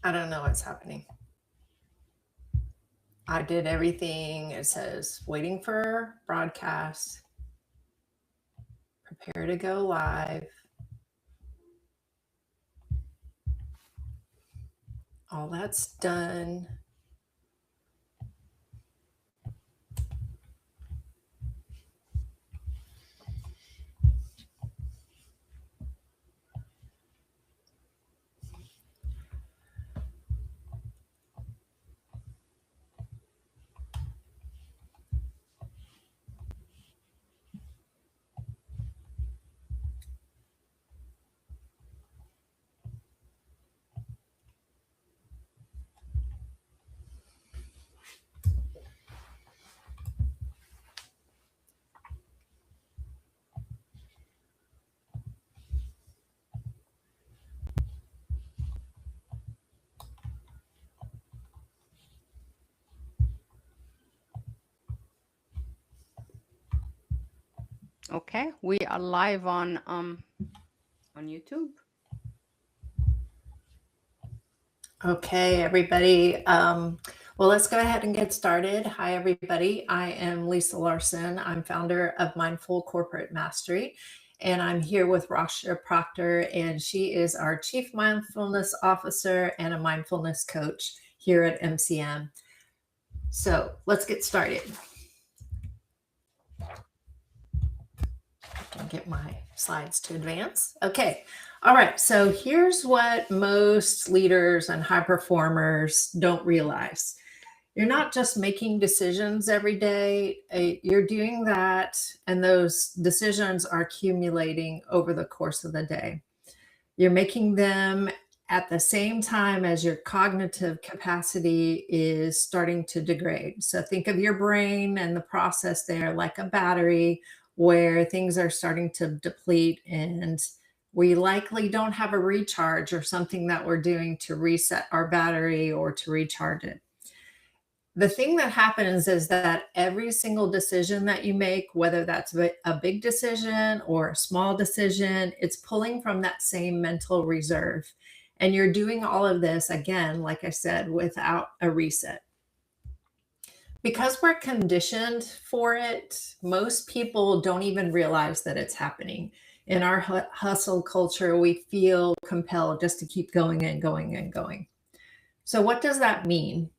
I don't know what's happening. I did everything. It says waiting for broadcast, prepare to go live. All that's done. Okay, we are live on YouTube. Okay, everybody. Well, let's go ahead and get started. Hi, everybody. I am Lisa Larson. I'm founder of Mindful Corporate Mastery, and I'm here with Rasha Proctor, and she is our Chief Mindfulness Officer and a mindfulness coach here at MCM. So let's get started. I can get my slides to advance. Okay. All right. So here's what most leaders and high performers don't realize. You're not just making decisions every day, you're doing that, and those decisions are accumulating over the course of the day. You're making them at the same time as your cognitive capacity is starting to degrade. So think of your brain and the process there like a battery where things are starting to deplete, and we likely don't have a recharge or something that we're doing to reset our battery or to recharge it. The thing that happens is that every single decision that you make, whether that's a big decision or a small decision, it's pulling from that same mental reserve. And you're doing all of this, again, like I said, without a reset. Because we're conditioned for it, most people don't even realize that it's happening. In our hustle culture, we feel compelled just to keep going and going and going. So, what does that mean?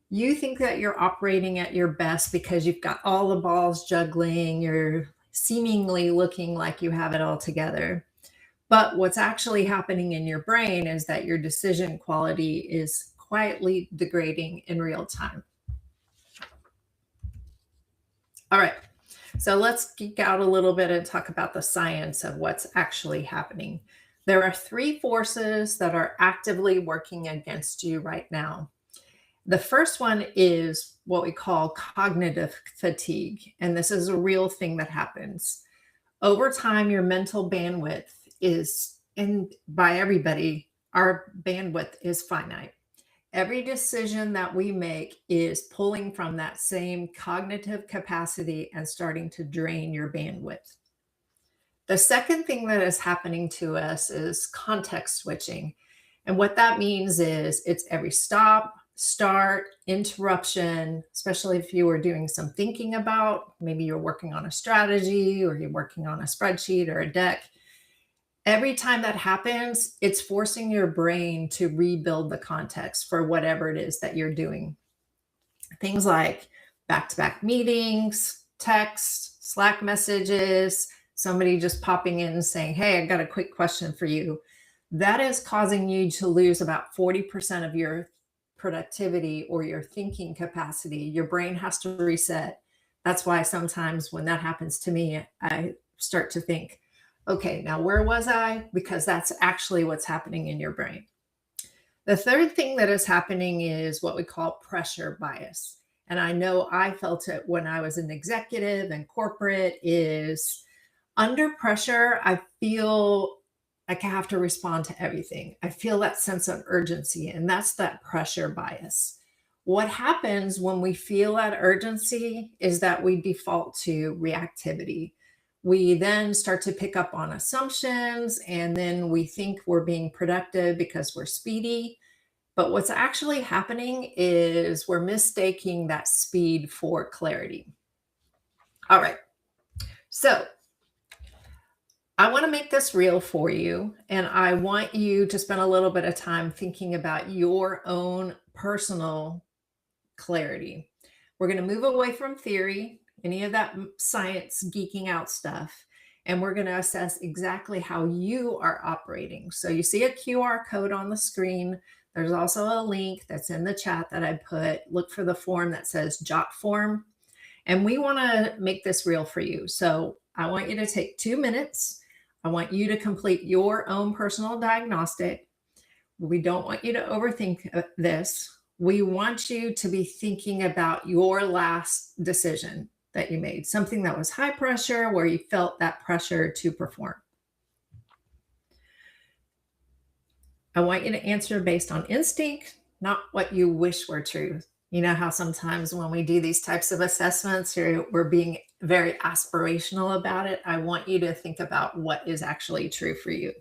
You think that you're operating at your best because you've got all the balls juggling, you're seemingly looking like you have it all together. But what's actually happening in your brain is that your decision quality is quietly degrading in real time. All right, so let's geek out a little bit and talk about the science of what's actually happening. There are three forces that are actively working against you right now. The first one is what we call cognitive fatigue. And this is a real thing that happens. Over time, your mental bandwidth is, and by everybody, our bandwidth is finite. Every decision that we make is pulling from that same cognitive capacity and starting to drain your bandwidth. The second thing that is happening to us is context switching. And what that means is it's every stop, start, interruption, especially if you were doing some thinking about, maybe you're working on a strategy or you're working on a spreadsheet or a deck. Every time that happens, it's forcing your brain to rebuild the context for whatever it is that you're doing. Things like back to back meetings, text, Slack messages, somebody just popping in and saying, hey, I got a quick question for you. That is causing you to lose about 40% of your productivity or your thinking capacity. Your brain has to reset. That's why sometimes when that happens to me, I start to think, okay, now where was I? Because that's actually what's happening in your brain. The third thing that is happening is what we call pressure bias. And I know I felt it when I was an executive and corporate is under pressure, I feel like I have to respond to everything. I feel that sense of urgency, and that's that pressure bias. What happens when we feel that urgency is that we default to reactivity. We then start to pick up on assumptions, and then we think we're being productive because we're speedy. But what's actually happening is we're mistaking that speed for clarity. All right. So I want to make this real for you. And I want you to spend a little bit of time thinking about your own personal clarity. We're going to move away from theory, any of that science geeking out stuff, and we're going to assess exactly how you are operating. So you see a QR code on the screen. There's also a link that's in the chat that I put. Look for the form that says Jot form. And we want to make this real for you. So I want you to take 2 minutes. I want you to complete your own personal diagnostic. We don't want you to overthink this. We want you to be thinking about your last decision that you made, something that was high pressure, where you felt that pressure to perform. I want you to answer based on instinct, not what you wish were true. You know how sometimes when we do these types of assessments, we're being very aspirational about it. I want you to think about what is actually true for you.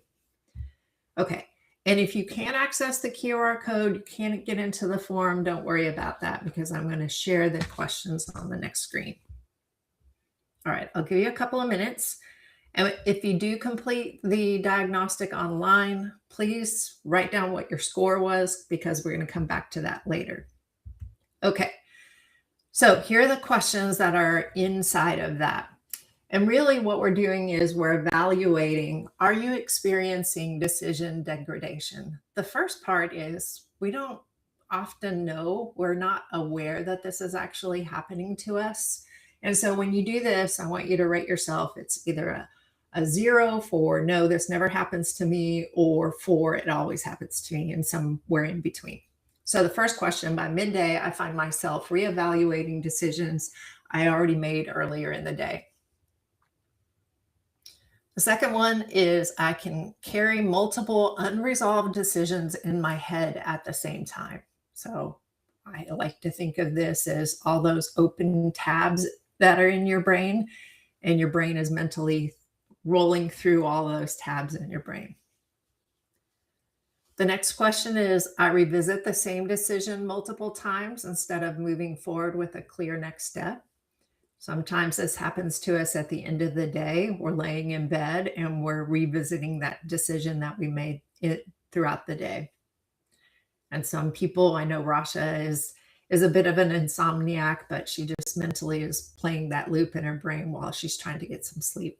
Okay. And if you can't access the QR code, you can't get into the form, don't worry about that, because I'm going to share the questions on the next screen. All right, I'll give you a couple of minutes. And if you do complete the diagnostic online, please write down what your score was, because we're going to come back to that later. Okay, so here are the questions that are inside of that. And really what we're doing is we're evaluating, are you experiencing decision degradation? The first part is we don't often know, we're not aware that this is actually happening to us. And so when you do this, I want you to rate yourself. It's either a 0 for no, this never happens to me, or 4, it always happens to me, and somewhere in between. So the first question, by midday, I find myself reevaluating decisions I already made earlier in the day. The second one is I can carry multiple unresolved decisions in my head at the same time. So I like to think of this as all those open tabs that are in your brain, and your brain is mentally rolling through all those tabs in your brain. The next question is, I revisit the same decision multiple times instead of moving forward with a clear next step. Sometimes this happens to us at the end of the day. We're laying in bed and we're revisiting that decision that we made throughout the day. And some people, I know Rasha is a bit of an insomniac, but she just mentally is playing that loop in her brain while she's trying to get some sleep.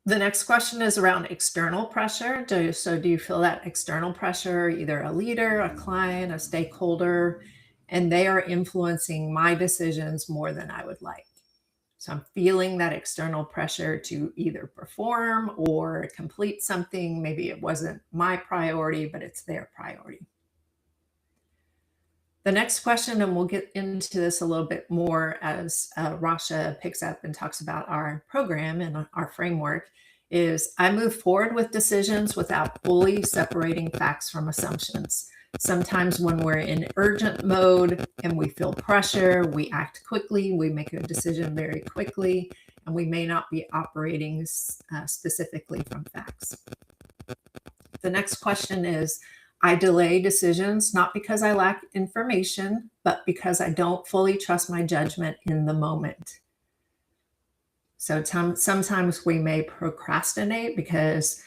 The next question is around external pressure. Do you feel that external pressure, either a leader, a client, a stakeholder, and they are influencing my decisions more than I would like? So I'm feeling that external pressure to either perform or complete something. Maybe it wasn't my priority, but it's their priority. The next question, and we'll get into this a little bit more as Rasha picks up and talks about our program and our framework, is I move forward with decisions without fully separating facts from assumptions. Sometimes when we're in urgent mode and we feel pressure, we act quickly, we make a decision very quickly, and we may not be operating specifically from facts. The next question is, I delay decisions, not because I lack information, but because I don't fully trust my judgment in the moment. So sometimes we may procrastinate because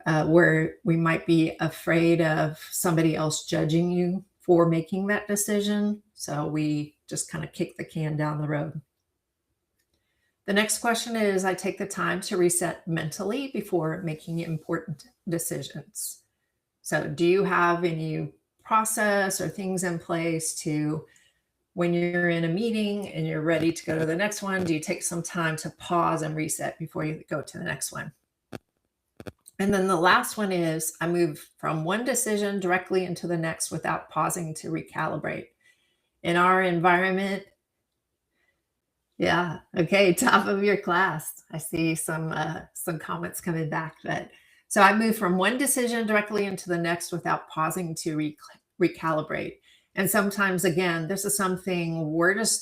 we might be afraid of somebody else judging you for making that decision. So we just kind of kick the can down the road. The next question is, I take the time to reset mentally before making important decisions. So do you have any process or things in place to, when you're in a meeting and you're ready to go to the next one, do you take some time to pause and reset before you go to the next one? And then the last one is, I move from one decision directly into the next without pausing to recalibrate. In our environment, yeah, okay, top of your class. I see some comments coming back. So I move from one decision directly into the next without pausing to recalibrate. And sometimes, again, this is something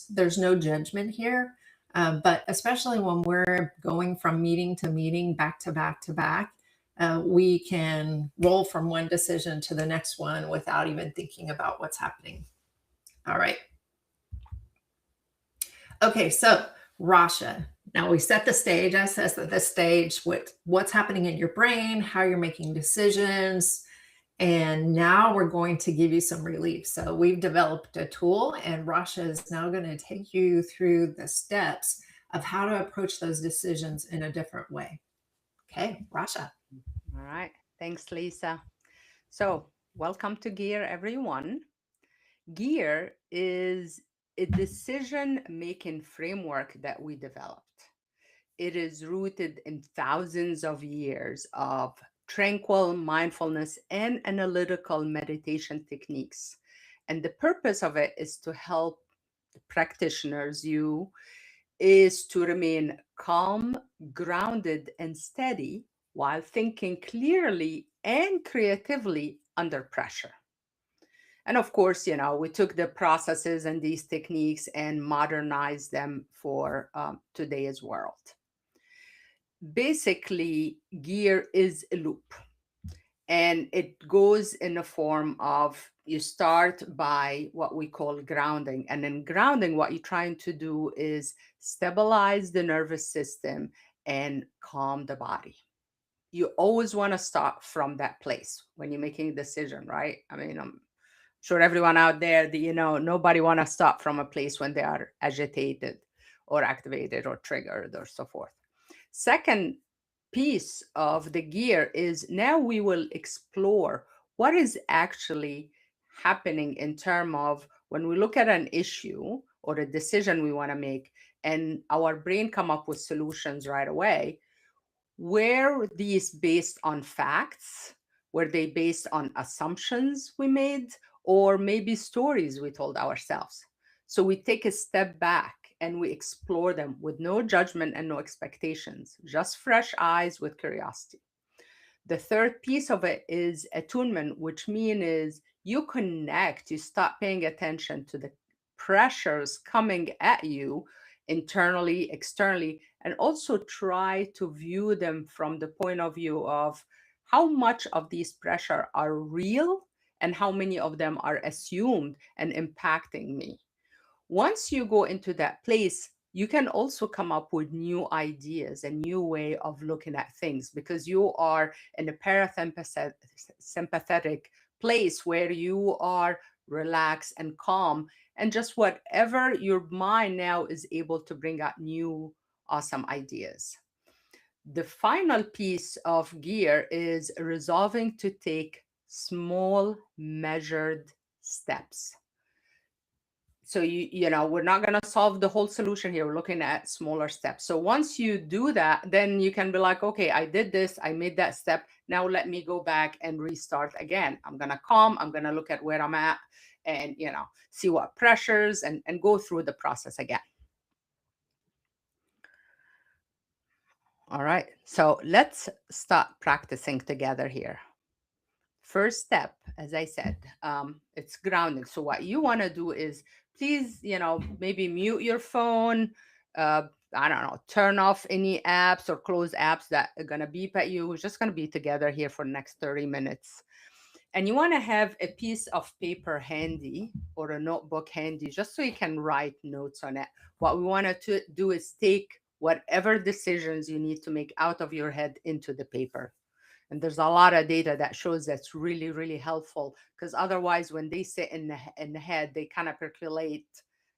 there's no judgment here, but especially when we're going from meeting to meeting, back to back to back, we can roll from one decision to the next one without even thinking about what's happening. All right. Okay, so Rasha. Now we set the stage. I set the stage with what's happening in your brain, how you're making decisions, and now we're going to give you some relief. So we've developed a tool, and Rasha is now going to take you through the steps of how to approach those decisions in a different way. Okay, Rasha. All right. Thanks, Lisa. So, welcome to GEAR, everyone. GEAR is a decision making framework that we developed. It is rooted in thousands of years of tranquil mindfulness and analytical meditation techniques. And the purpose of it is to help the practitioners, you, is to remain calm, grounded, and steady while thinking clearly and creatively under pressure. And of course, we took the processes and these techniques and modernized them for today's world. Basically, GEAR is a loop, and it goes in the form of you start by what we call grounding. And in grounding, what you're trying to do is stabilize the nervous system and calm the body. You always want to start from that place when you're making a decision, right? I mean, I'm sure everyone out there, nobody want to start from a place when they are agitated or activated or triggered or so forth. Second piece of the GEAR is now we will explore what is actually happening in terms of when we look at an issue or a decision we want to make and our brain come up with solutions right away. Were these based on facts? Were they based on assumptions we made, or maybe stories we told ourselves? So we take a step back and we explore them with no judgment and no expectations, just fresh eyes with curiosity. The third piece of it is attunement, which means is you connect, you stop paying attention to the pressures coming at you internally, externally, and also try to view them from the point of view of how much of these pressure are real and how many of them are assumed and impacting me. Once you go into that place, you can also come up with new ideas and new way of looking at things because you are in a parasympathetic place where you are relaxed and calm, and just whatever your mind now is able to bring out new awesome ideas. The final piece of GEAR is resolving to take small measured steps. So we're not going to solve the whole solution here. We're looking at smaller steps. So once you do that, then you can be like, okay, I did this, I made that step, now let me go back and restart again. I'm going to calm, I'm going to look at where I'm at and see what pressures and go through the process again. All right, so let's start practicing together here. First step, as I said, it's grounding. So what you want to do is please, maybe mute your phone. I don't know, turn off any apps or close apps that are going to beep at you. We're just going to be together here for the next 30 minutes. And you want to have a piece of paper handy or a notebook handy just so you can write notes on it. What we want to do is take whatever decisions you need to make out of your head into the paper. And there's a lot of data that shows that's really, really helpful because otherwise when they sit in the head, they kind of percolate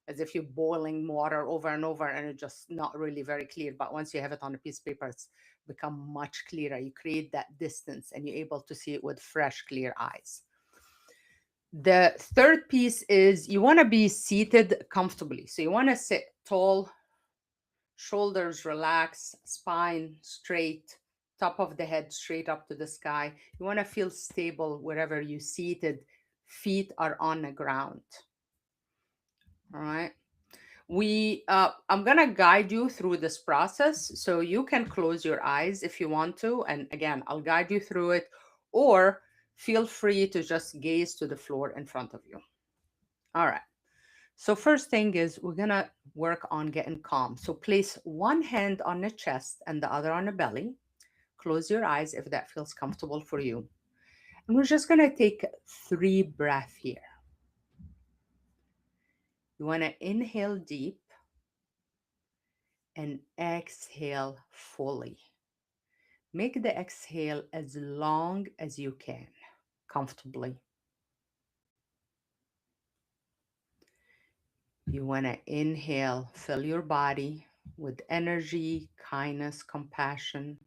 as if you're boiling water over and over and it's just not really very clear. But once you have it on a piece of paper, it's become much clearer. You create that distance and you're able to see it with fresh, clear eyes. The third piece is you want to be seated comfortably. So you want to sit tall, shoulders relaxed, spine straight, top of the head straight up to the sky. You want to feel stable wherever you're seated. Feet are on the ground. All right. I'm going to guide you through this process so you can close your eyes if you want to. And again, I'll guide you through it, or feel free to just gaze to the floor in front of you. All right. So first thing is we're going to work on getting calm. So place one hand on the chest and the other on the belly. close your eyes if that feels comfortable for you. And we're just going to take 3 breaths here. You want to inhale deep and exhale fully. Make the exhale as long as you can, comfortably. You want to inhale, fill your body with energy, kindness, compassion.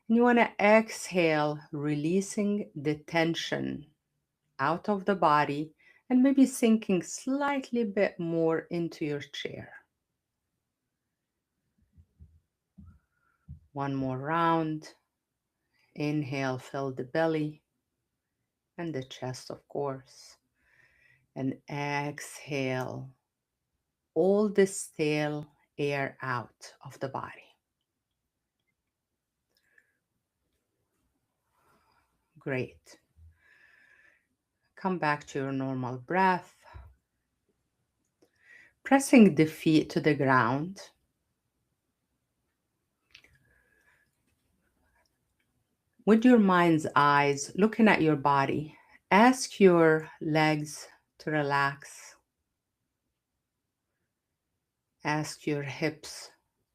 And you want to exhale, releasing the tension out of the body and maybe sinking slightly bit more into your chair. One more round. Inhale, fill the belly and the chest, of course. And exhale all the stale air out of the body. Great. Come back to your normal breath. Pressing the feet to the ground. With your mind's eyes, looking at your body, ask your legs to relax. Ask your hips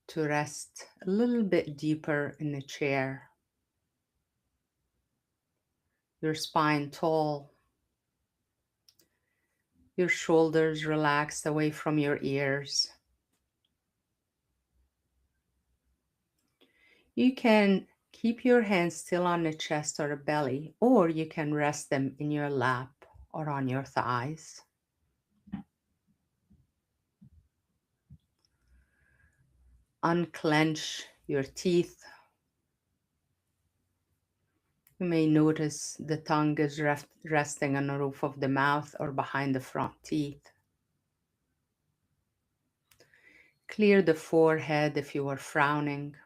to rest a little bit deeper in the chair. Your spine tall. Your shoulders relaxed away from your ears. You can keep your hands still on the chest or the belly, or you can rest them in your lap or on your thighs. Unclench your teeth. You may notice the tongue is resting on the roof of the mouth or behind the front teeth. Clear the forehead if you are frowning.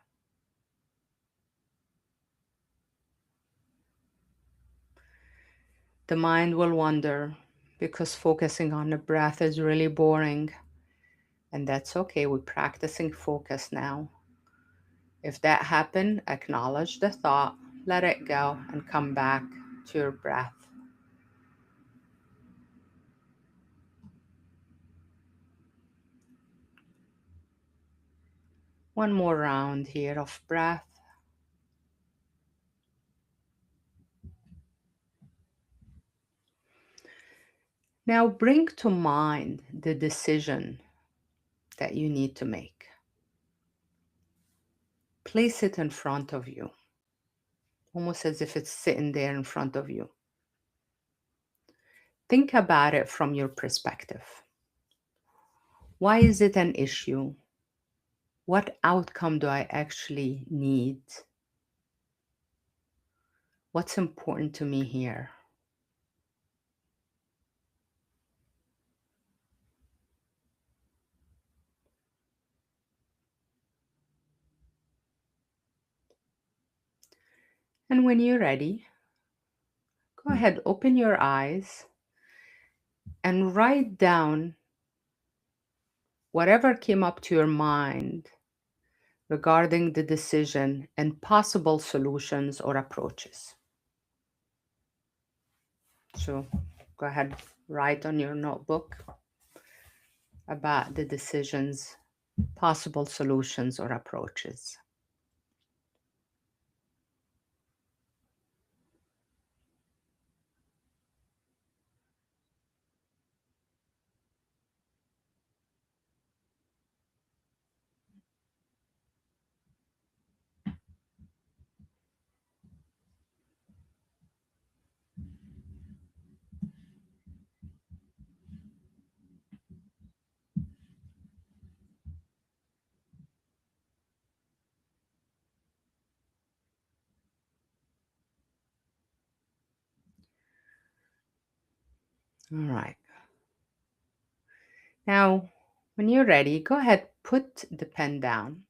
The mind will wander because focusing on the breath is really boring. And that's okay. We're practicing focus now. If that happened, acknowledge the thought, let it go, and come back to your breath. One more round here of breath. Now bring to mind the decision that you need to make. Place it in front of you, almost as if it's sitting there in front of you. Think about it from your perspective. Why is it an issue? What outcome do I actually need? What's important to me here? And when you're ready, go ahead, open your eyes and write down whatever came up to your mind regarding the decision and possible solutions or approaches. So go ahead, write on your notebook about the decisions, possible solutions or approaches. All right. Now, when you're ready, go ahead, put the pen down.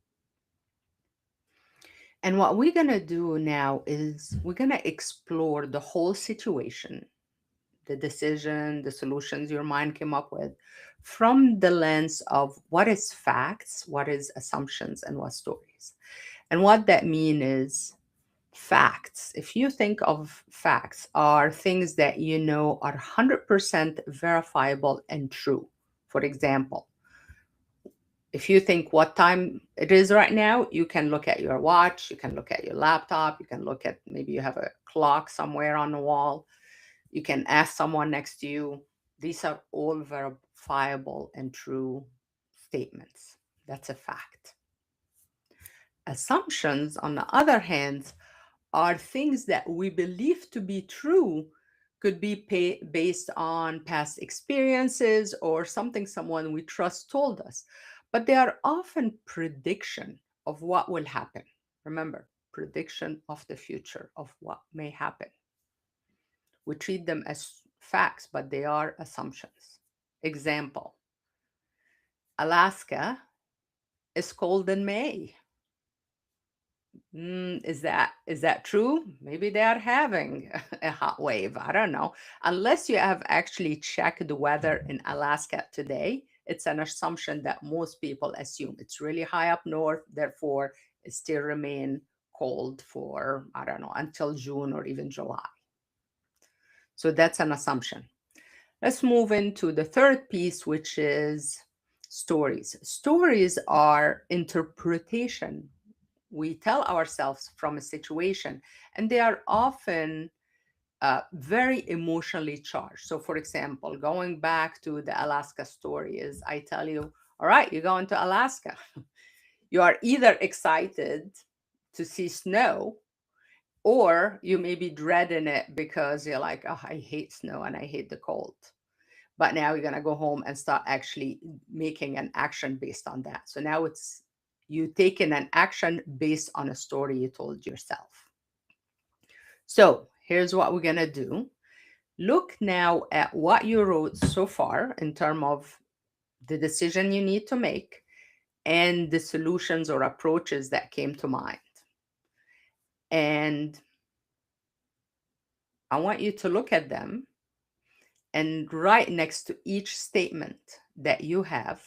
And what we're going to do now is we're going to explore the whole situation, the decision, the solutions your mind came up with, from the lens of what is facts, what is assumptions, and what stories. And what that means is facts. If you think of facts are things that you know are 100% verifiable and true. For example, if you think what time it is right now, you can look at your watch, you can look at your laptop, you can look at, maybe you have a clock somewhere on the wall, you can ask someone next to you. These are all verifiable and true statements. That's a fact. Assumptions, on the other hand, are things that we believe to be true, could be based on past experiences or something someone we trust told us, but they are often prediction of what will happen. Remember, prediction of the future of what may happen. We treat them as facts, but they are assumptions. Example: Alaska is cold in May. Is that true? Maybe they are having a hot wave. I don't know. Unless you have actually checked the weather in Alaska today, it's an assumption that most people assume it's really high up north, therefore it still remain cold for, I don't know, until June or even July. So that's an assumption. Let's move into the third piece, which is stories. Stories are interpretation we tell ourselves from a situation, and they are often very emotionally charged. So, for example, going back to the Alaska story, is I tell you, all right, you're going to Alaska. You are either excited to see snow, or you may be dreading it because you're like, oh, I hate snow and I hate the cold. But now you're going to go home and start actually making an action based on that. So now it's you taking an action based on a story you told yourself. So here's what we're going to do. Look now at what you wrote so far in terms of the decision you need to make and the solutions or approaches that came to mind. And I want you to look at them and write next to each statement that you have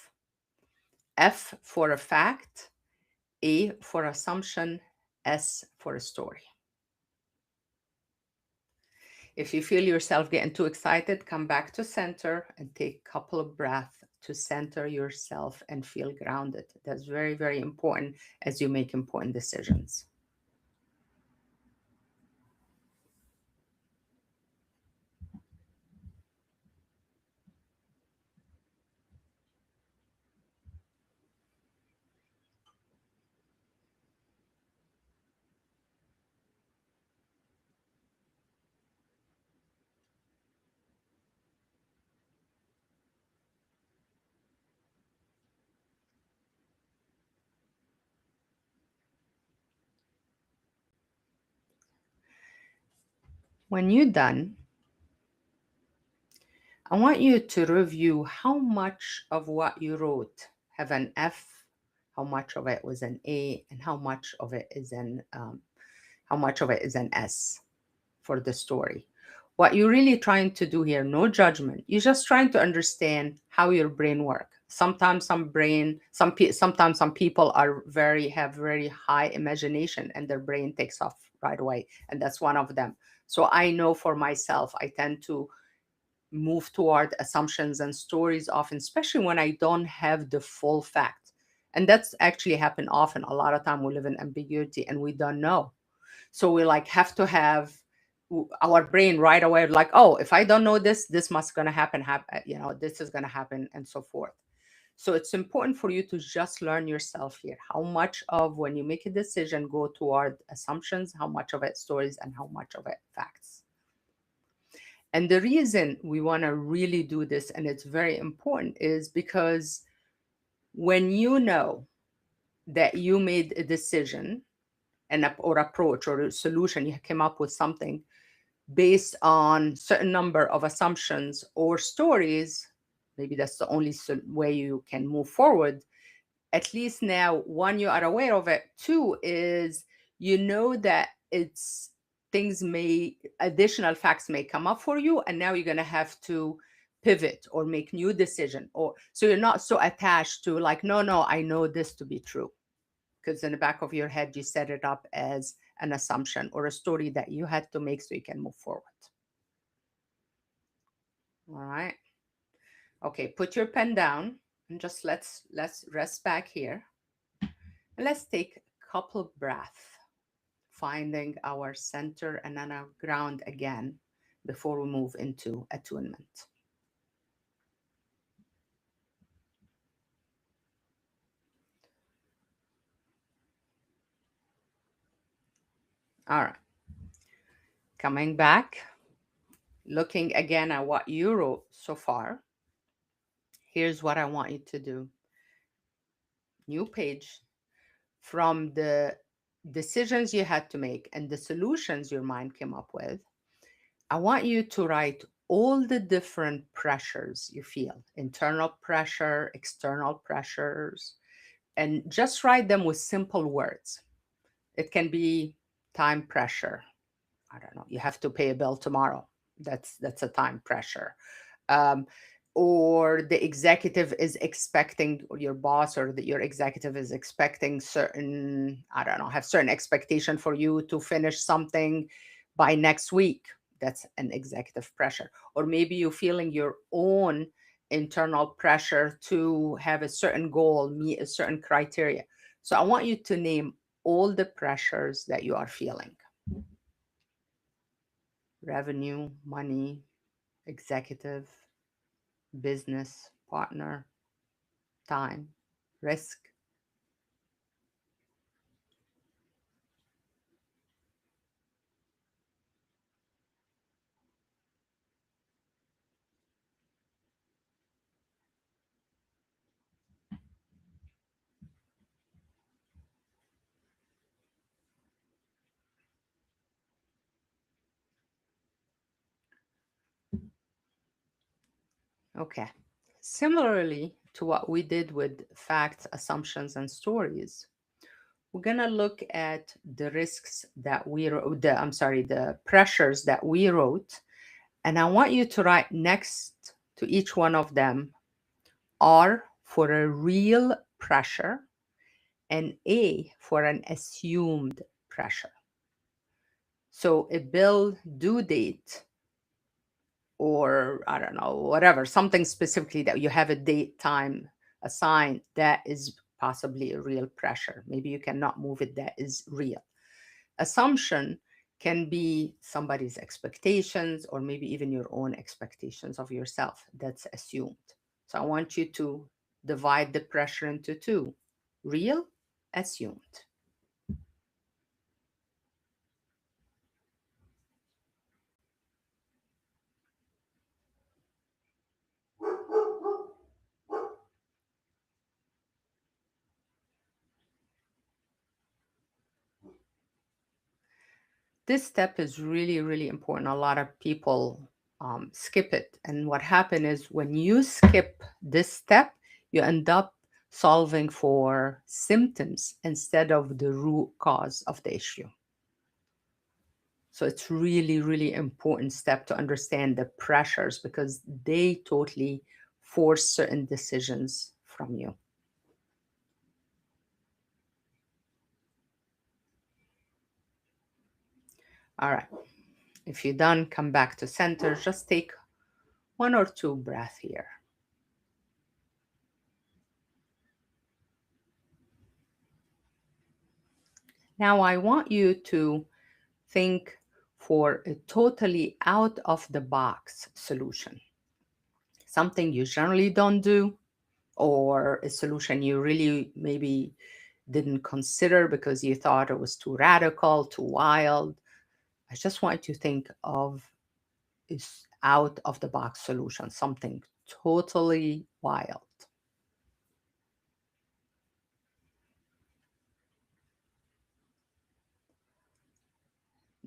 F for a fact, A for assumption, S for a story. If you feel yourself getting too excited, come back to center and take a couple of breaths to center yourself and feel grounded. That's very, very important as you make important decisions. When you're done, I want you to review how much of what you wrote have an F, how much of it was an A, and how much of it is an S for the story. What you're really trying to do here, no judgment. You're just trying to understand how your brain works. Sometimes some people have very high imagination and their brain takes off right away, and that's one of them. So I know for myself, I tend to move toward assumptions and stories often, especially when I don't have the full fact. And that's actually happen often. A lot of time we live in ambiguity and we don't know. So we like have to have our brain right away, like, oh, if I don't know this, this must gonna happen, this is gonna happen, and so forth. So it's important for you to just learn yourself here. How much of when you make a decision go toward assumptions, how much of it stories, and how much of it facts. And the reason we want to really do this, and it's very important, is because when you know that you made a decision or approach or a solution, you came up with something based on certain number of assumptions or stories, maybe that's the only way you can move forward. At least now, one, you are aware of it. Two is you know that it's additional facts may come up for you, and now you're going to have to pivot or make new decision, or so you're not so attached to like, no, I know this to be true. because in the back of your head, you set it up as an assumption or a story that you had to make so you can move forward. All right. Okay, put your pen down and just let's rest back here. And let's take a couple breaths, finding our center and then our ground again before we move into attunement. All right. Coming back, looking again at what you wrote so far. Here's what I want you to do. New page. From the decisions you had to make and the solutions your mind came up with, I want you to write all the different pressures you feel, internal pressure, external pressures, and just write them with simple words. It can be time pressure. I don't know, you have to pay a bill tomorrow. That's a time pressure. Or the executive is expecting, or your boss or your executive is expecting certain, I don't know, have certain expectation for you to finish something by next week. That's an executive pressure. Or maybe you're feeling your own internal pressure to have a certain goal, meet a certain criteria. So I want you to name all the pressures that you are feeling. Revenue, money, executive, business, partner, time, risk. Okay. Similarly to what we did with facts, assumptions, and stories, we're going to look at the risks that we wrote, the pressures that we wrote. And I want you to write next to each one of them R for a real pressure and A for an assumed pressure. So a bill due date, or I don't know, whatever, something specifically that you have a date time assigned, that is possibly a real pressure. Maybe you cannot move it, that is real. Assumption can be somebody's expectations, or maybe even your own expectations of yourself. That's assumed. So I want you to divide the pressure into two: real, assumed. This step is really, really important. A lot of people skip it. And what happens is when you skip this step, you end up solving for symptoms instead of the root cause of the issue. So it's really, really important step to understand the pressures, because they totally force certain decisions from you. All right. If you're done, come back to center. Just take 1 or 2 breaths here. Now I want you to think for a totally out of the box solution. Something you generally don't do, or a solution you really maybe didn't consider because you thought it was too radical, too wild. I just want you to think of is out of the box solution, something totally wild.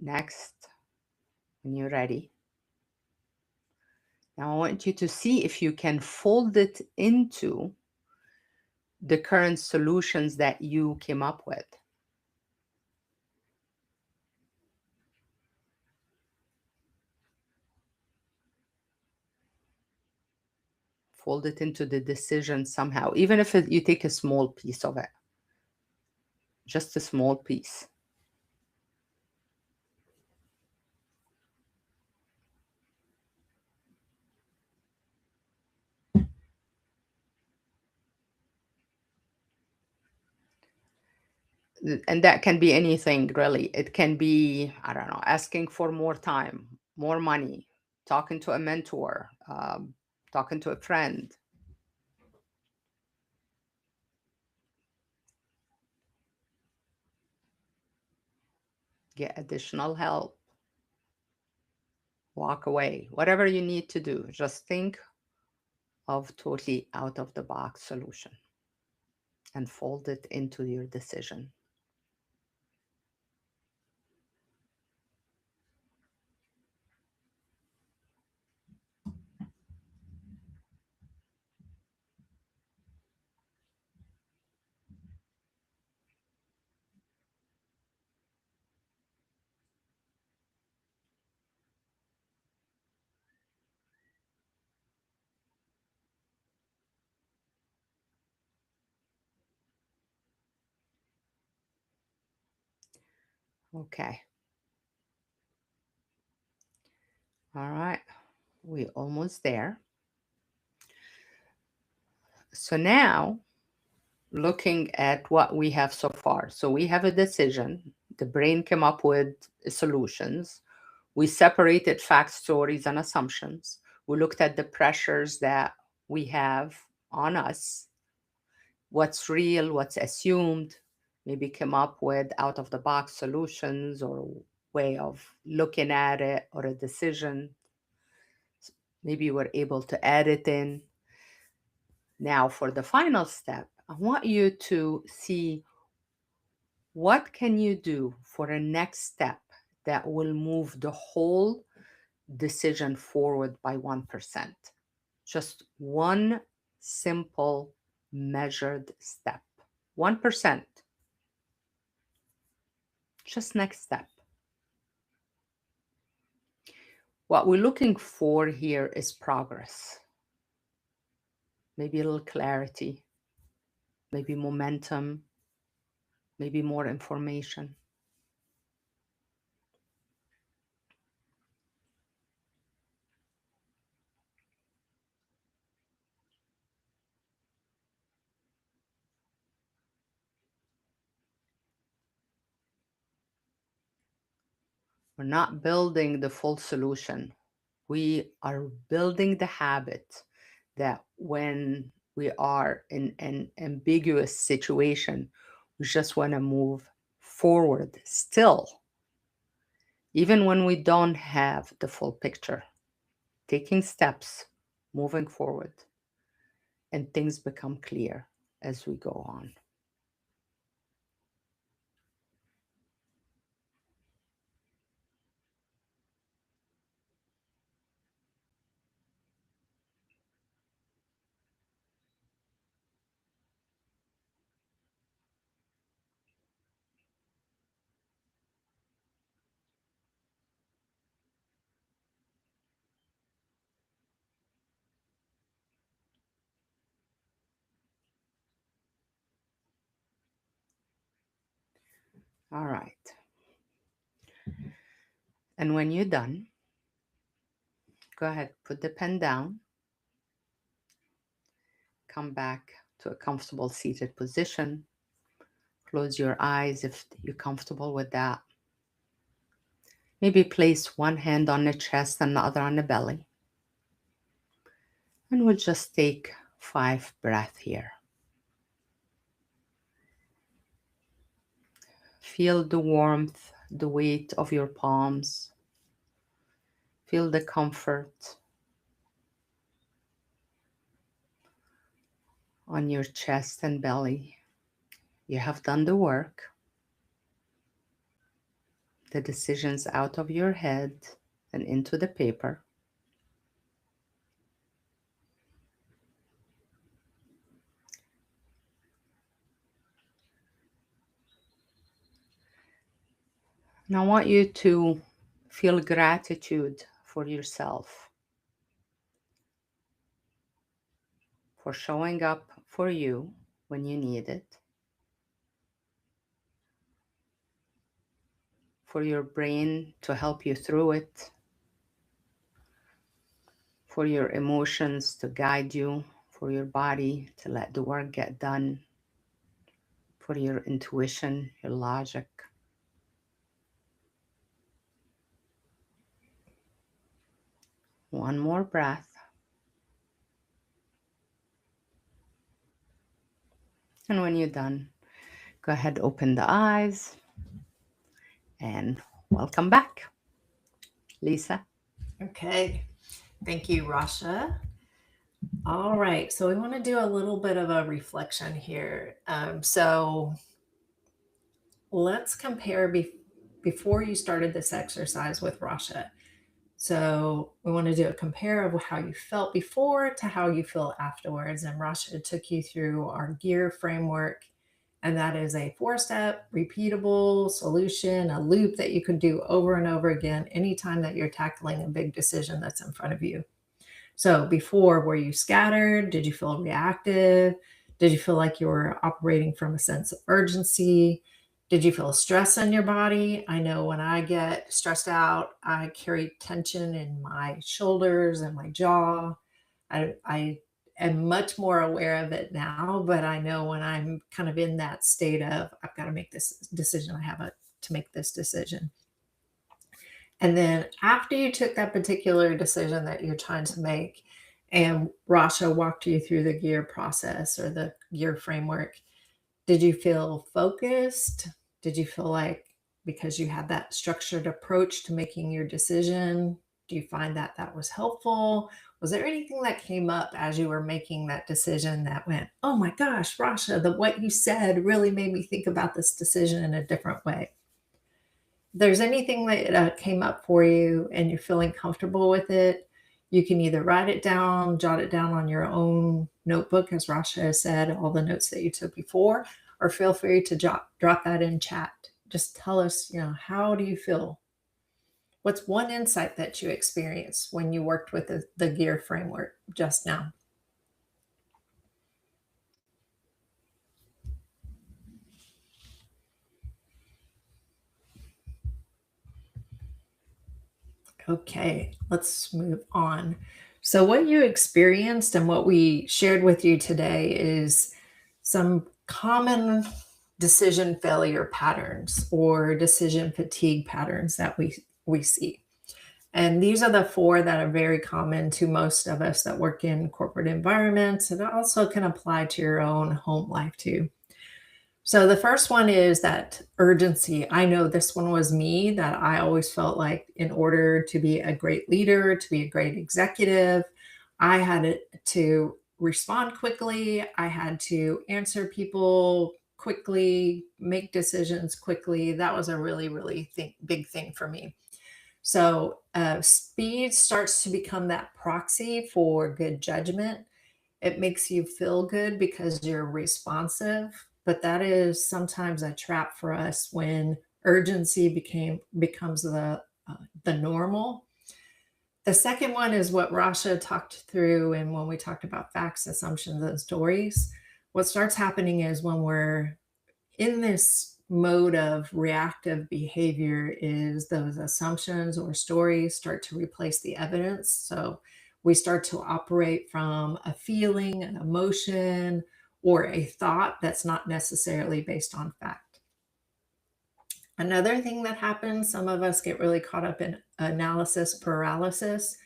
Next, when you're ready, now I want you to see if you can fold it into the current solutions that you came up with. Fold it into the decision somehow, even if you take a small piece of it. just a small piece. And that can be anything, really. It can be, I don't know, asking for more time, more money, talking to a mentor, talking to a friend. Get additional help. Walk away. Whatever you need to do, just think of totally out of the box solution and fold it into your decision. Okay. All right. We're almost there. So now, looking at what we have so far. So we have a decision. The brain came up with solutions. We separated facts, stories, and assumptions. We looked at the pressures that we have on us, what's real, what's assumed, maybe come up with out of the box solutions or way of looking at it or a decision. Maybe we're able to add it in. Now for the final step, I want you to see what can you do for a next step that will move the whole decision forward by 1%. Just one simple measured step. 1%. Just next step. What we're looking for here is progress. Maybe a little clarity, maybe momentum, maybe more information. We're not building the full solution. We are building the habit that when we are in an ambiguous situation, we just want to move forward still, even when we don't have the full picture, taking steps, moving forward, and things become clear as we go on. All right. And when you're done, go ahead, put the pen down, come back to a comfortable seated position. Close your eyes if you're comfortable with that. Maybe place one hand on the chest and the other on the belly. And we'll just take 5 breaths here. Feel the warmth, the weight of your palms. Feel the comfort on your chest and belly. You have done the work. The decisions out of your head and into the paper. And I want you to feel gratitude for yourself, for showing up for you when you need it, for your brain to help you through it, for your emotions to guide you, for your body to let the work get done, for your intuition, your logic. One more breath. And when you're done, go ahead, open the eyes, and welcome back, Lisa. Okay. Thank you, Rasha. All right. So we want to do a little bit of a reflection here. So let's compare before you started this exercise with Rasha. So we want to do a compare of how you felt before to how you feel afterwards. And Rasha took you through our GEAR framework. And that is a 4-step, repeatable solution, a loop that you can do over and over again anytime that you're tackling a big decision that's in front of you. So before, were you scattered? Did you feel reactive? Did you feel like you were operating from a sense of urgency? Did you feel stress in your body? I know when I get stressed out, I carry tension in my shoulders and my jaw. I am much more aware of it now, but I know when I'm kind of in that state of, I've got to make this decision, to make this decision. And then after you took that particular decision that you're trying to make, and Rasha walked you through the GEAR process or the GEAR framework, did you feel focused? Did you feel like because you had that structured approach to making your decision, do you find that that was helpful? Was there anything that came up as you were making that decision that went, oh my gosh, Rasha, what you said really made me think about this decision in a different way? If there's anything that came up for you and you're feeling comfortable with it, you can either write it down, jot it down on your own notebook, as Rasha has said, all the notes that you took before, or feel free to drop that in chat. Just tell us, how do you feel? What's one insight that you experienced when you worked with the GEAR framework just now? Okay, let's move on. So what you experienced and what we shared with you today is some common decision failure patterns or decision fatigue patterns that we see. And these are the 4 that are very common to most of us that work in corporate environments, and it also can apply to your own home life too. So the first one is that urgency. I know this one was me, that I always felt like in order to be a great leader, to be a great executive, I had to respond quickly. I had to answer people quickly, make decisions quickly. That was a really, really big thing for me. So speed starts to become that proxy for good judgment. It makes you feel good because you're responsive, but that is sometimes a trap for us when urgency becomes the normal. The second one is what Rasha talked through, and when we talked about facts, assumptions, and stories. What starts happening is when we're in this mode of reactive behavior is those assumptions or stories start to replace the evidence. So we start to operate from a feeling, an emotion, or a thought that's not necessarily based on fact. Another thing that happens, some of us get really caught up in analysis paralysis,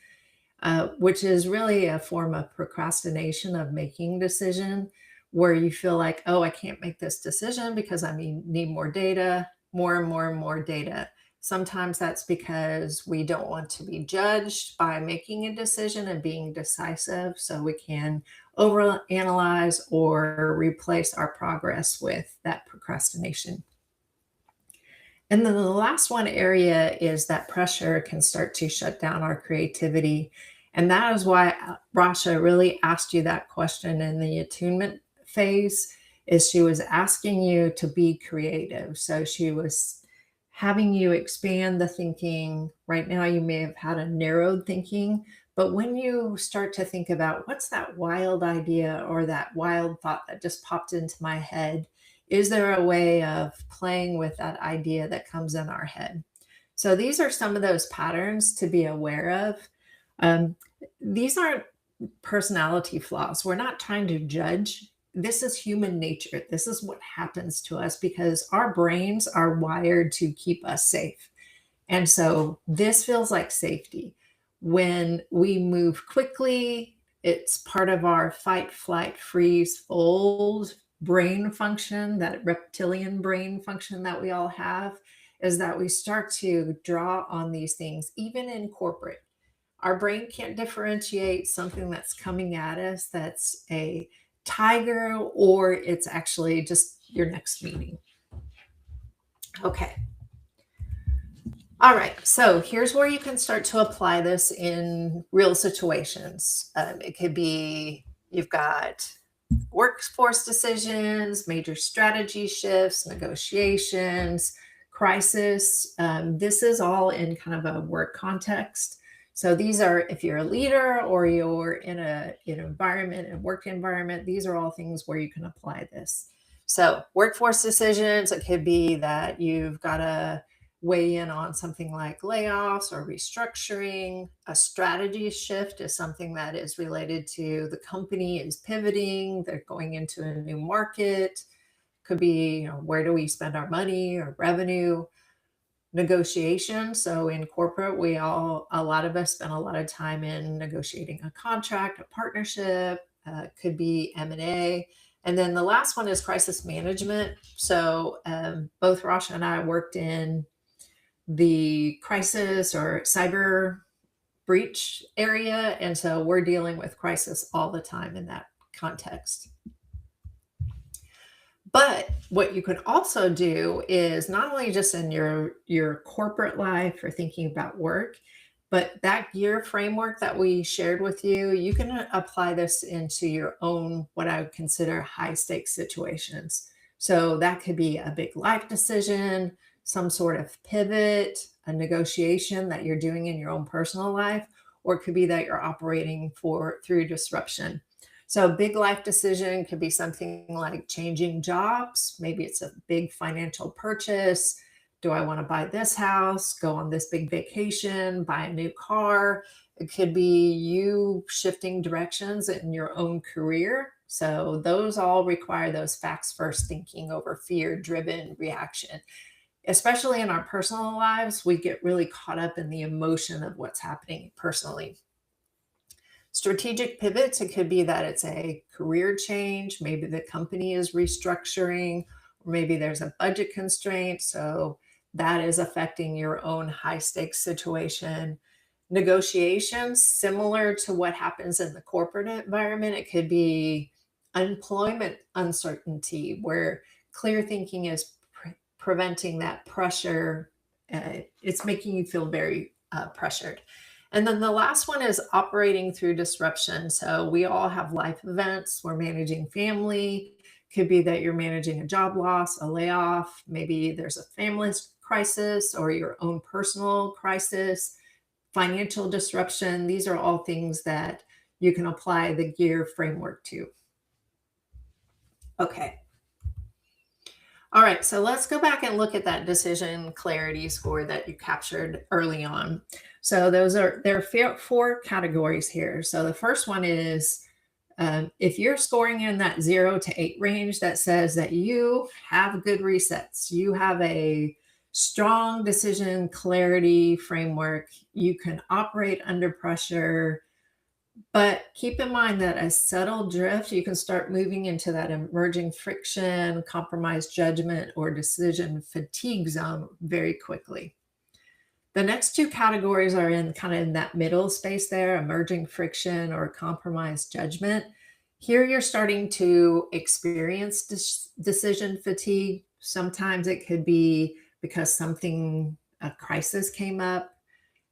which is really a form of procrastination of making decision, where you feel like, oh, I can't make this decision because I need more data, more and more and more data. Sometimes that's because we don't want to be judged by making a decision and being decisive, so we can overanalyze or replace our progress with that procrastination. And then the last one area is that pressure can start to shut down our creativity. And that is why Rasha really asked you that question in the attunement phase, is she was asking you to be creative. So she was having you expand the thinking. Right now, you may have had a narrowed thinking, but when you start to think about what's that wild idea or that wild thought that just popped into my head, is there a way of playing with that idea that comes in our head? So these are some of those patterns to be aware of. Um, these aren't personality flaws. We're not trying to judge. This is human nature. This is what happens to us because our brains are wired to keep us safe. And so this feels like safety. When we move quickly, it's part of our fight, flight, freeze, fold brain function, that reptilian brain function that we all have, is that we start to draw on these things, even in corporate. Our brain can't differentiate something that's coming at us that's a tiger or it's actually just your next meeting. Okay. All right. So here's where you can start to apply this in real situations. It could be you've got workforce decisions, major strategy shifts, negotiations, crisis. This is all in kind of a work context. So these are, if you're a leader or you're in an environment, a work environment, these are all things where you can apply this. So workforce decisions, it could be that you've got to weigh in on something like layoffs or restructuring. A strategy shift is something that is related to the company is pivoting, they're going into a new market. Could be, where do we spend our money or revenue? Negotiation. So in corporate, a lot of us spend a lot of time in negotiating a contract, a partnership, could be M&A. And then the last one is crisis management. So both Rasha and I worked in the crisis or cyber breach area. And so we're dealing with crisis all the time in that context. But what you could also do is not only just in your corporate life or thinking about work, but that gear framework that we shared with you, you can apply this into your own, what I would consider high stakes situations. So that could be a big life decision, some sort of pivot, a negotiation that you're doing in your own personal life, or it could be that you're operating through disruption. So a big life decision could be something like changing jobs. Maybe it's a big financial purchase. Do I want to buy this house, go on this big vacation, buy a new car? It could be you shifting directions in your own career. So those all require those facts first thinking over fear driven reaction. Especially in our personal lives, we get really caught up in the emotion of what's happening personally. Strategic pivots, it could be that it's a career change, maybe the company is restructuring, or maybe there's a budget constraint. So that is affecting your own high stakes situation. Negotiations, similar to what happens in the corporate environment, it could be employment uncertainty, where clear thinking is preventing that pressure. It's making you feel very pressured. And then the last one is operating through disruption. So we all have life events. We're managing family. Could be that you're managing a job loss, a layoff. Maybe there's a family crisis or your own personal crisis, financial disruption. These are all things that you can apply the gear framework to. Okay. All right, so let's go back and look at that decision clarity score that you captured early on. So there are four categories here. So the first one is if you're scoring in that 0 to 8 range, that says that you have good resets, you have a strong decision clarity framework, you can operate under pressure. But keep in mind that a subtle drift, you can start moving into that emerging friction, compromised judgment, or decision fatigue zone very quickly. The next two categories are in kind of in that middle space there, emerging friction or compromised judgment. Here you're starting to experience decision fatigue. Sometimes it could be because a crisis came up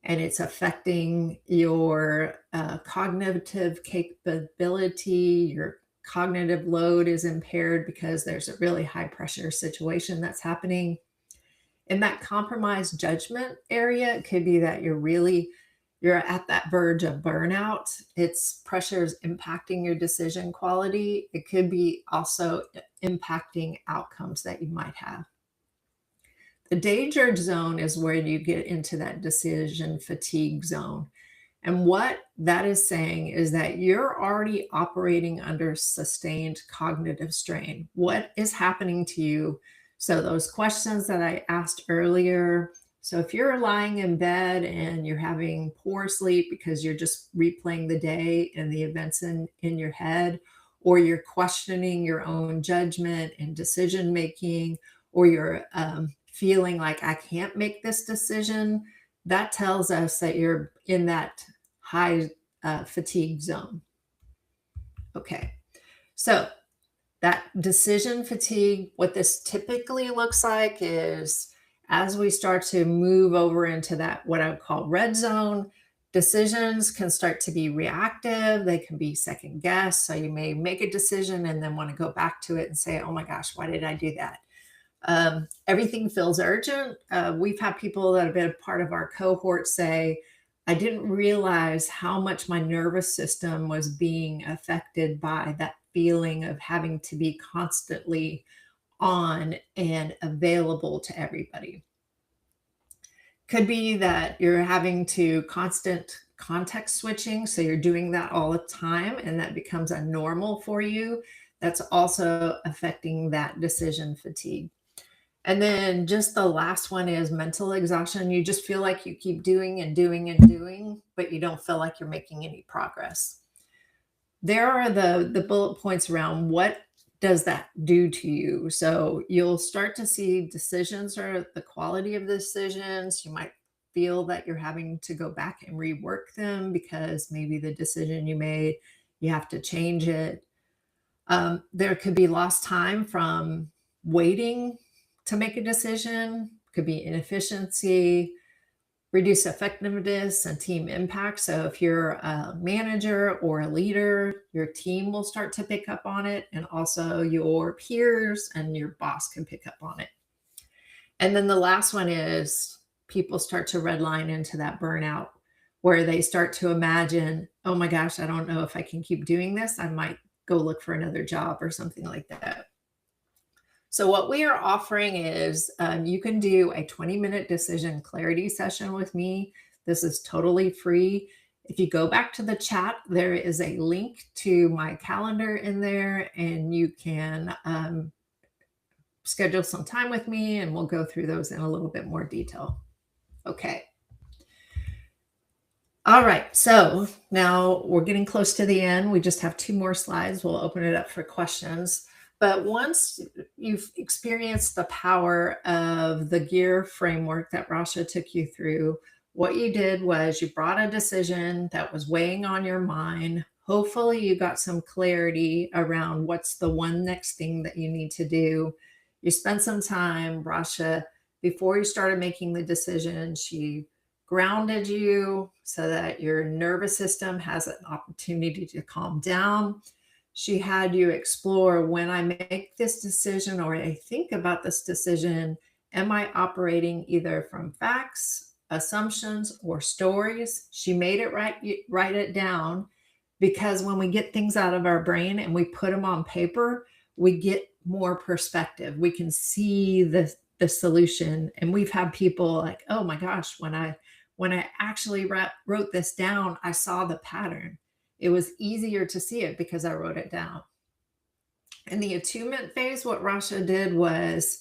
and it's affecting your cognitive capability. Your cognitive load is impaired because there's a really high pressure situation that's happening. In that compromised judgment area, it could be that you're at that verge of burnout. It's pressures impacting your decision quality. It could be also impacting outcomes that you might have. The danger zone is where you get into that decision fatigue zone. And what that is saying is that you're already operating under sustained cognitive strain. What is happening to you? So, those questions that I asked earlier. So, if you're lying in bed and you're having poor sleep because you're just replaying the day and the events in your head, or you're questioning your own judgment and decision making, or you're feeling like I can't make this decision, that tells us that you're in that high fatigue zone. Okay, so that decision fatigue, what this typically looks like is as we start to move over into that, what I would call red zone, decisions can start to be reactive. They can be second guess. So you may make a decision and then want to go back to it and say, oh my gosh, why did I do that? Everything feels urgent. We've had people that have been a part of our cohort say, I didn't realize how much my nervous system was being affected by that feeling of having to be constantly on and available to everybody. Could be that you're having to constant context switching. So you're doing that all the time and that becomes a normal for you. That's also affecting that decision fatigue. And then just the last one is mental exhaustion. You just feel like you keep doing and doing and doing, but you don't feel like you're making any progress. There are the bullet points around what does that do to you. So you'll start to see decisions or the quality of the decisions. You might feel that you're having to go back and rework them because maybe the decision you made, you have to change it. There could be lost time from waiting to make a decision, could be inefficiency, reduce effectiveness and team impact. So if you're a manager or a leader, your team will start to pick up on it, and also your peers and your boss can pick up on it. And then the last one is people start to redline into that burnout where they start to imagine, oh my gosh, I don't know if I can keep doing this. I might go look for another job or something like that. So, what we are offering is you can do a 20-minute decision clarity session with me. This is totally free. If you go back to the chat, there is a link to my calendar in there, and you can schedule some time with me, and we'll go through those in a little bit more detail. Okay. All right. So now we're getting close to the end. We just have 2 more slides. We'll open it up for questions. But once you've experienced the power of the GEAR framework that Rasha took you through, what you did was you brought a decision that was weighing on your mind. Hopefully you got some clarity around what's the one next thing that you need to do. You spent some time, Rasha, before you started making the decision, she grounded you so that your nervous system has an opportunity to calm down. She had you explore, when I make this decision or I think about this decision, am I operating either from facts, assumptions, or stories? She made it write it down, because when we get things out of our brain and we put them on paper, we get more perspective. We can see the solution. And we've had people like, oh my gosh, when I actually wrote this down, I saw the pattern. It was easier to see it because I wrote it down. In the attunement phase, what Rasha did was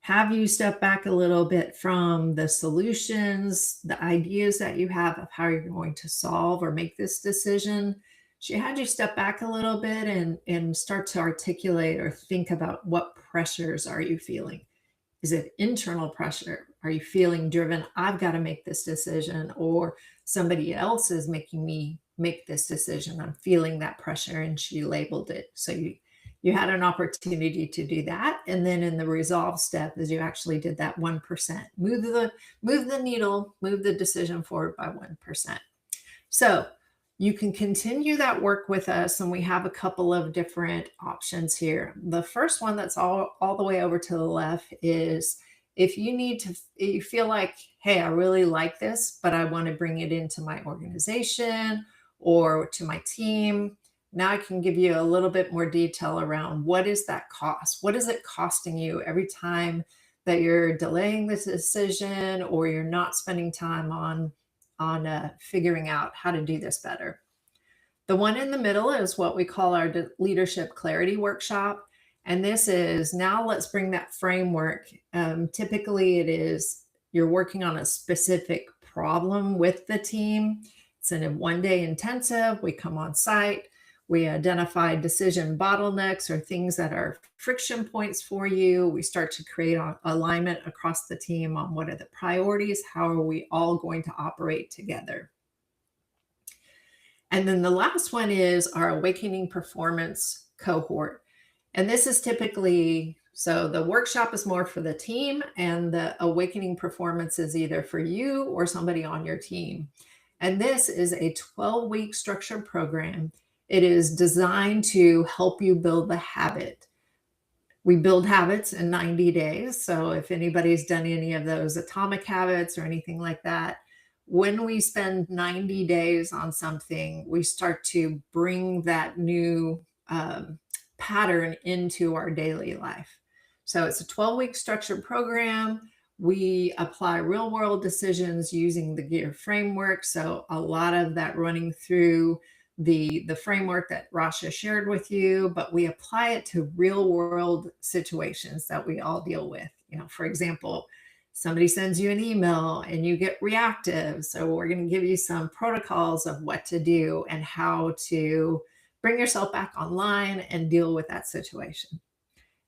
have you step back a little bit from the solutions, the ideas that you have of how you're going to solve or make this decision. She had you step back a little bit and start to articulate or think about, what pressures are you feeling? Is it internal pressure? Are you feeling driven? I've got to make this decision, or somebody else is making me make this decision. I'm feeling that pressure, and she labeled it. So you had an opportunity to do that. And then in the resolve step is you actually did that 1%. Move the needle, move the decision forward by 1%. So you can continue that work with us, and we have a couple of different options here. The first one that's all the way over to the left is, if you feel like, hey, I really like this, but I want to bring it into my organization or to my team. Now I can give you a little bit more detail around, what is that cost? What is it costing you every time that you're delaying this decision or you're not spending time on figuring out how to do this better. The one in the middle is what we call our leadership clarity workshop. And this is, now let's bring that framework. Typically it is you're working on a specific problem with the team. It's in a 1-day intensive. We come on site. We identify decision bottlenecks or things that are friction points for you. We start to create alignment across the team on what are the priorities, how are we all going to operate together. And then the last one is our Awakening Performance cohort. And this is typically, so the workshop is more for the team, and the Awakening Performance is either for you or somebody on your team. And this is a 12-week structured program. It is designed to help you build the habit. We build habits in 90 days. So if anybody's done any of those atomic habits or anything like that, when we spend 90 days on something, we start to bring that new pattern into our daily life. So it's a 12-week structured program. We apply real world decisions using the GEAR framework. So a lot of that running through the framework that Rasha shared with you, but we apply it to real world situations that we all deal with. You know, for example, somebody sends you an email and you get reactive. So we're going to give you some protocols of what to do and how to bring yourself back online and deal with that situation.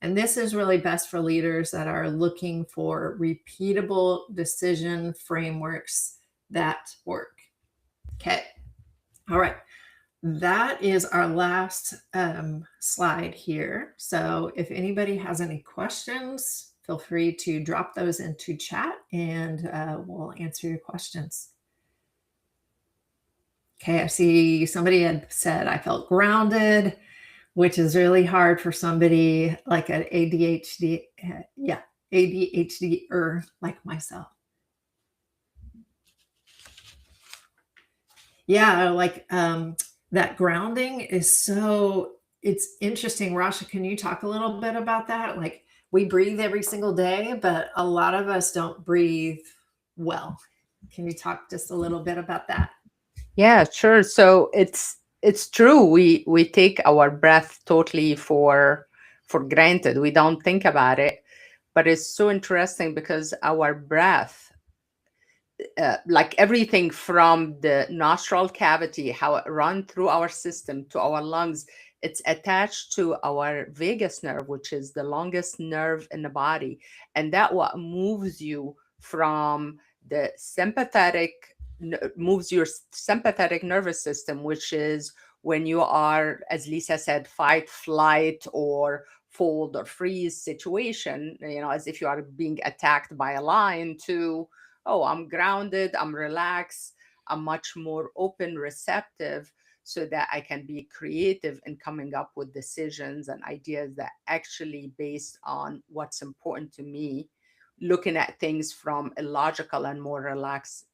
And this is really best for leaders that are looking for repeatable decision frameworks that work. Okay. All right. That is our last slide here. So if anybody has any questions, feel free to drop those into chat and we'll answer your questions. Okay, I see somebody had said, I felt grounded, which is really hard for somebody like an ADHD, ADHD like myself. Yeah, like that grounding is so, it's interesting. Rasha, can you talk a little bit about that? Like we breathe every single day, but a lot of us don't breathe well. Can you talk just a little bit about that? Yeah, sure. So it's true. We take our breath totally for granted. We don't think about it, but it's so interesting because our breath, like everything from the nostril cavity, how it runs through our system to our lungs, it's attached to our vagus nerve, which is the longest nerve in the body, and that what moves you from the moves your sympathetic nervous system, which is when you are, as Lisa said, fight, flight, or fold or freeze situation, as if you are being attacked by a lion, to, oh, I'm grounded, I'm relaxed, I'm much more open, receptive, so that I can be creative in coming up with decisions and ideas that actually based on what's important to me, looking at things from a logical and more relaxed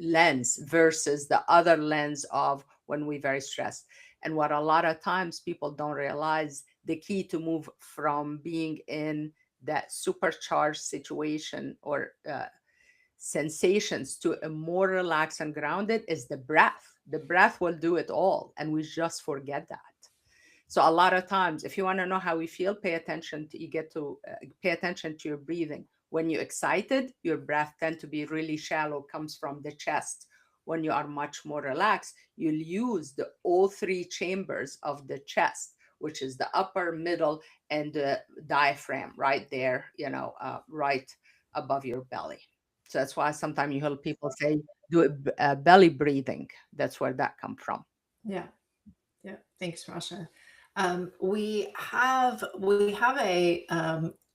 lens versus the other lens of when we're very stressed. And what a lot of times people don't realize, the key to move from being in that supercharged situation or sensations to a more relaxed and grounded is the breath. The breath will do it all, and we just forget that. So a lot of times, if you want to know how we feel, pay attention to your breathing. When you're excited, your breath tend to be really shallow, comes from the chest. When you are much more relaxed, you'll use the all three chambers of the chest, which is the upper, middle, and the diaphragm right there, right above your belly. So that's why sometimes you hear people say, do belly breathing. That's where that comes from. Yeah. Yeah. Thanks, Rasha. We have a,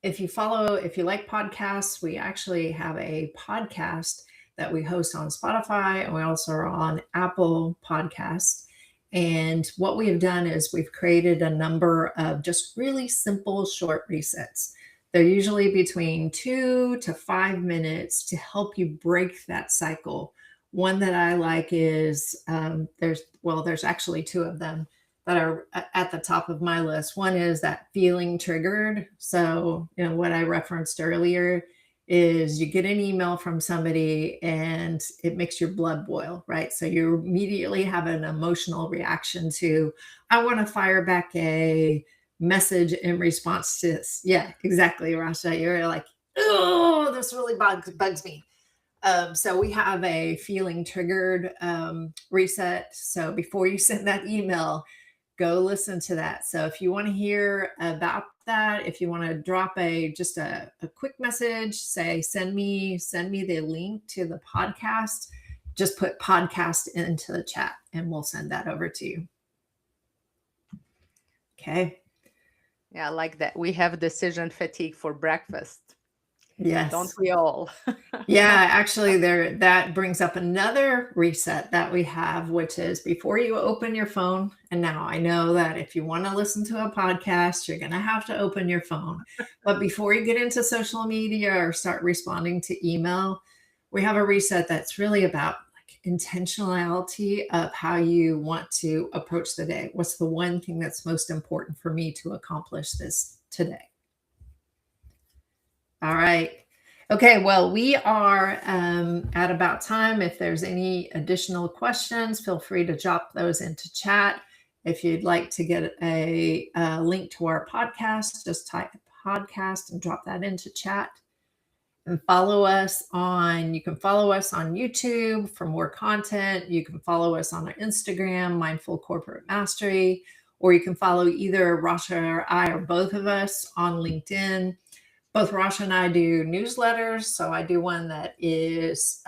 if you like podcasts, we actually have a podcast that we host on Spotify, and we also are on Apple Podcasts. And what we have done is we've created a number of just really simple short resets. They're usually between 2 to 5 minutes to help you break that cycle. One that I like is there's actually two of them. that are at the top of my list. One is that feeling triggered. So, what I referenced earlier is you get an email from somebody and it makes your blood boil, right? So you immediately have an emotional reaction to, I want to fire back a message in response to this. Yeah, exactly, Rasha. You're like, oh, this really bugs me. So we have a feeling triggered reset. So before you send that email, go listen to that. So if you want to hear about that, if you want to drop just a quick message, say send me the link to the podcast, just put podcast into the chat and we'll send that over to you. Okay. Yeah, I like that. We have decision fatigue for breakfast. Yes. Don't we all? Yeah, actually that brings up another reset that we have, which is before you open your phone. And now I know that if you want to listen to a podcast, you're going to have to open your phone. But before you get into social media or start responding to email, we have a reset that's really about like intentionality of how you want to approach the day. What's the one thing that's most important for me to accomplish this today? All right. Okay, well, we are at about time. If there's any additional questions, feel free to drop those into chat. If you'd like to get a link to our podcast, just type podcast and drop that into chat. And you can follow us on YouTube for more content. You can follow us on our Instagram, Mindful Corporate Mastery, or you can follow either Rasha or I or both of us on LinkedIn. Both Rasha and I do newsletters. So I do one that is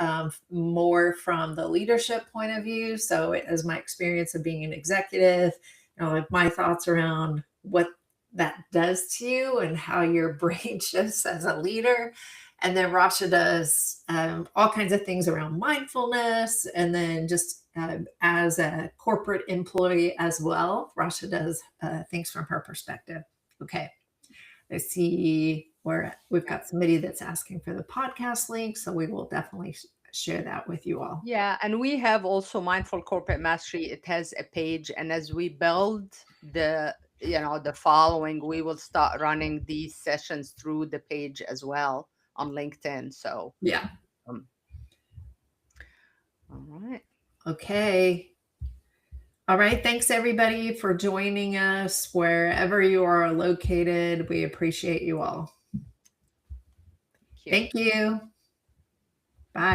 more from the leadership point of view. So as my experience of being an executive, like my thoughts around what that does to you and how your brain shifts as a leader. And then Rasha does all kinds of things around mindfulness. And then just as a corporate employee as well, Rasha does things from her perspective. Okay. I see where we've got somebody that's asking for the podcast link. So we will definitely share that with you all. Yeah. And we have also Mindful Corporate Mastery. It has a page. And as we build the following, we will start running these sessions through the page as well on LinkedIn. So yeah. All right. Okay. All right. Thanks, everybody, for joining us wherever you are located. We appreciate you all. Thank you. Thank you.